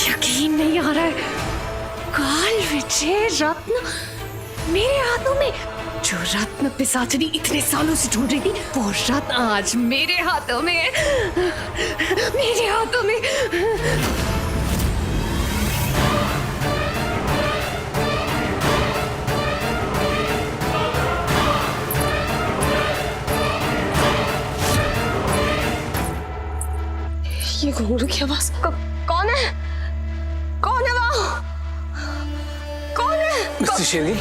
यकीन नहीं आ रहा है, काल विजय रत्न मेरे हाथों में। जो रत्न पिशाचनी इतने सालों से ढूंढ रही थी, वो रत्न आज मेरे हाथों में है, मेरे हाथों में। ये घुंघरू की आवाज कौन है? कौन है वो? कौन है? मिस्टर शेरगिल,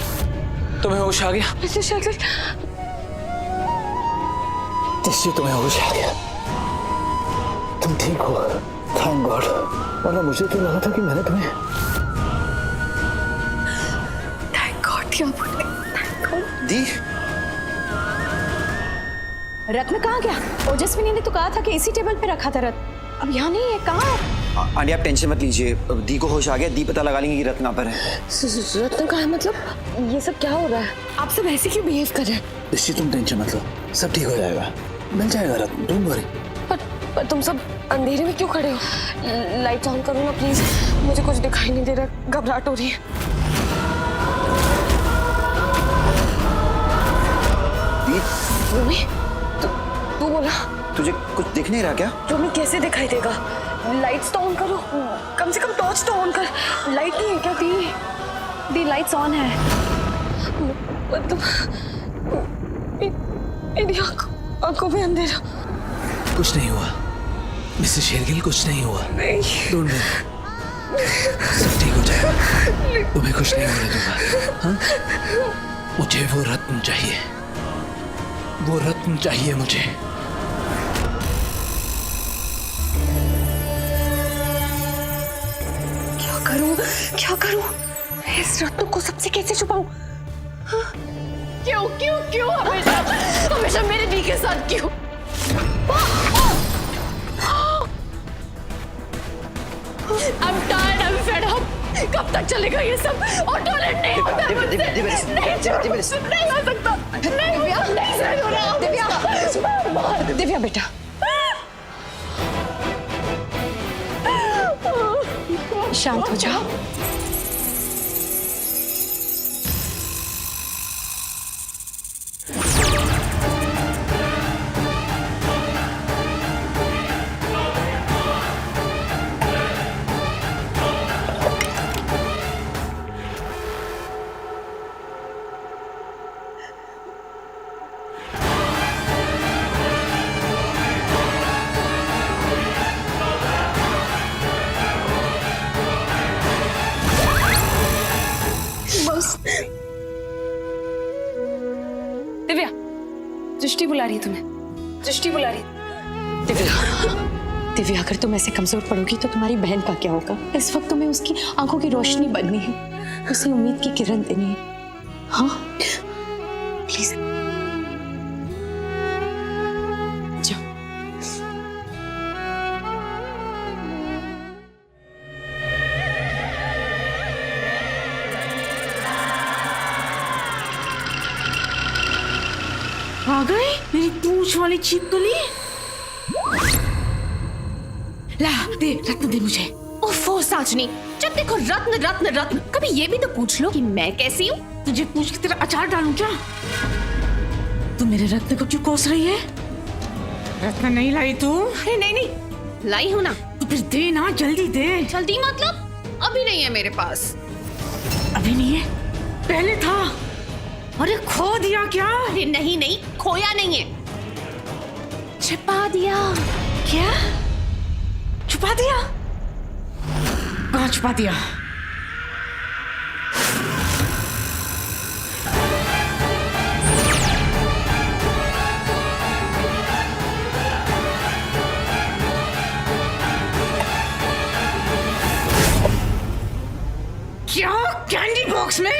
तुम्हें होश आ गया? मिस्टर शेरगिल, तुम्हें होश आ गया? तुम ठीक हो? Thank God. वरना मुझे तो लगा था कि मैंने तुम्हें। थैंक गॉड क्या बोले? Thank God. दी, रत्न कहाँ गया? ओजस्विनी ने तो कहा था कि इसी टेबल पे रखा था रत्न। अब यहाँ नहीं है, कहाँ है? आंटी आप टेंशन मत लीजिए, दी को होश आ गया, दी पता लगा लेंगे कि रत्न कहाँ पर है। रत्न कहाँ है? मतलब ये सब क्या हो रहा है? आप सब ऐसे क्यों बिहेव कर रहे हैं? ऋषि तुम टेंशन मत लो, सब ठीक हो जाएगा, मिल जाएगा रत्न, डोंट वरी। पर तुम सब अंधेरे में क्यों खड़े हो? लाइट ऑन करो ना प्लीज, मुझे कुछ दिखाई नहीं दे रहा, घबराहट हो रही है। दी, रोमी, तू बोला? तुझे कुछ दिख नहीं रहा क्या? रोमी कैसे दिखाई देगा? लाइट्स तो ऑन करो, कम से कम टॉर्च तो ऑन कर। लाइट नहीं है क्या? दी लाइट्स ऑन है। मतलब मेरी आंखों में अंधेरा। कुछ नहीं हुआ मिस्टर शेरगिल, कुछ नहीं हुआ, डोंट वरी, सब ठीक हो जाएगा, तुम्हें कुछ नहीं होने दूंगा। हाँ? मुझे वो रत्न चाहिए, वो रत्न चाहिए मुझे। क्या करूं? इस रत्न को सबसे कैसे छुपाऊं? क्यों क्यों क्यों हमेशा मेरे दी के साथ क्यों? I'm tired, I'm fed up. कब तक चलेगा ये सब? और टॉयलेट नहीं होता है मुझसे। नहीं हो सकता। दिव्या बेटा, शांत हो जाओ। दिव्या, दृष्टि बुला रही है तुम्हें, दृष्टि बुला रही है। दिव्या, अगर तुम ऐसे कमजोर पड़ोगी तो तुम्हारी बहन का क्या होगा? इस वक्त तुम्हें उसकी आंखों की रोशनी बननी है, उसे उम्मीद की किरण देनी है। हाँ प्लीज जाओ। आ गई मेरी पूंछ वाली छिपकली। ला दे, रत्न दे मुझे। ओफो साजनी, जब देखो रत्न रत्न रत्न, कभी ये भी तो पूछ लो कि मैं कैसी हूँ। तुझे पूछ के तेरा अचार डालूं क्या? तू मेरे रत्न को क्यों कोस रही है? रत्न नहीं लाई तू? अरे नहीं नहीं, लाई हूँ ना। तो फिर दे ना, जल्दी दे। जल्दी मतलब अभी नहीं है मेरे पास। अभी नहीं है, पहले था। अरे खो दिया क्या? अरे नहीं नहीं, खोया नहीं है, छिपा दिया। क्या छुपा दिया? कहाँ छुपा दिया? क्या कैंडी बॉक्स में?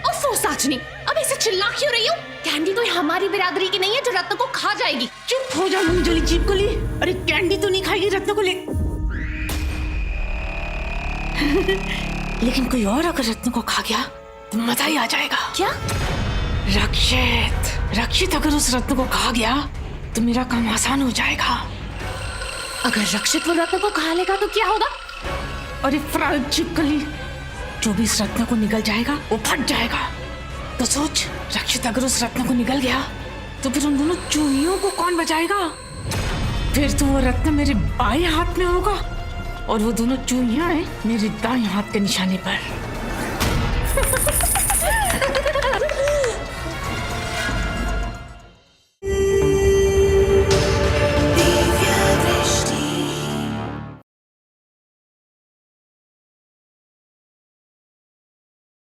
ओफो साजनी, अब ऐसे चिल्ला क्यों रही हो? कैंडी तो हमारी बिरादरी की नहीं है जो रत्न को खा जाएगी। चुप हो जा मुंह जली चिपकली। अरे कैंडी तो नहीं खाएगी रत्न को ले। लेकिन कोई और अगर रत्न को खा गया तो मजा ही आ जाएगा। क्या? रक्षित अगर उस रत्न को खा गया तो मेरा काम आसान हो जाएगा। अगर रक्षित वो रत्न को खा लेगा तो क्या होगा? और एक फ्राइड छिपकली जो भी इस रत्न को निगल जाएगा वो फट जाएगा। तो सोच, रक्षित अगर उस रत्न को निगल गया तो फिर उन दोनों चूहियों को कौन बचाएगा? फिर तो वो रत्न मेरे बाएं हाथ में होगा और वो दोनों चूहियां हैं मेरे दाएं हाथ के निशाने पर।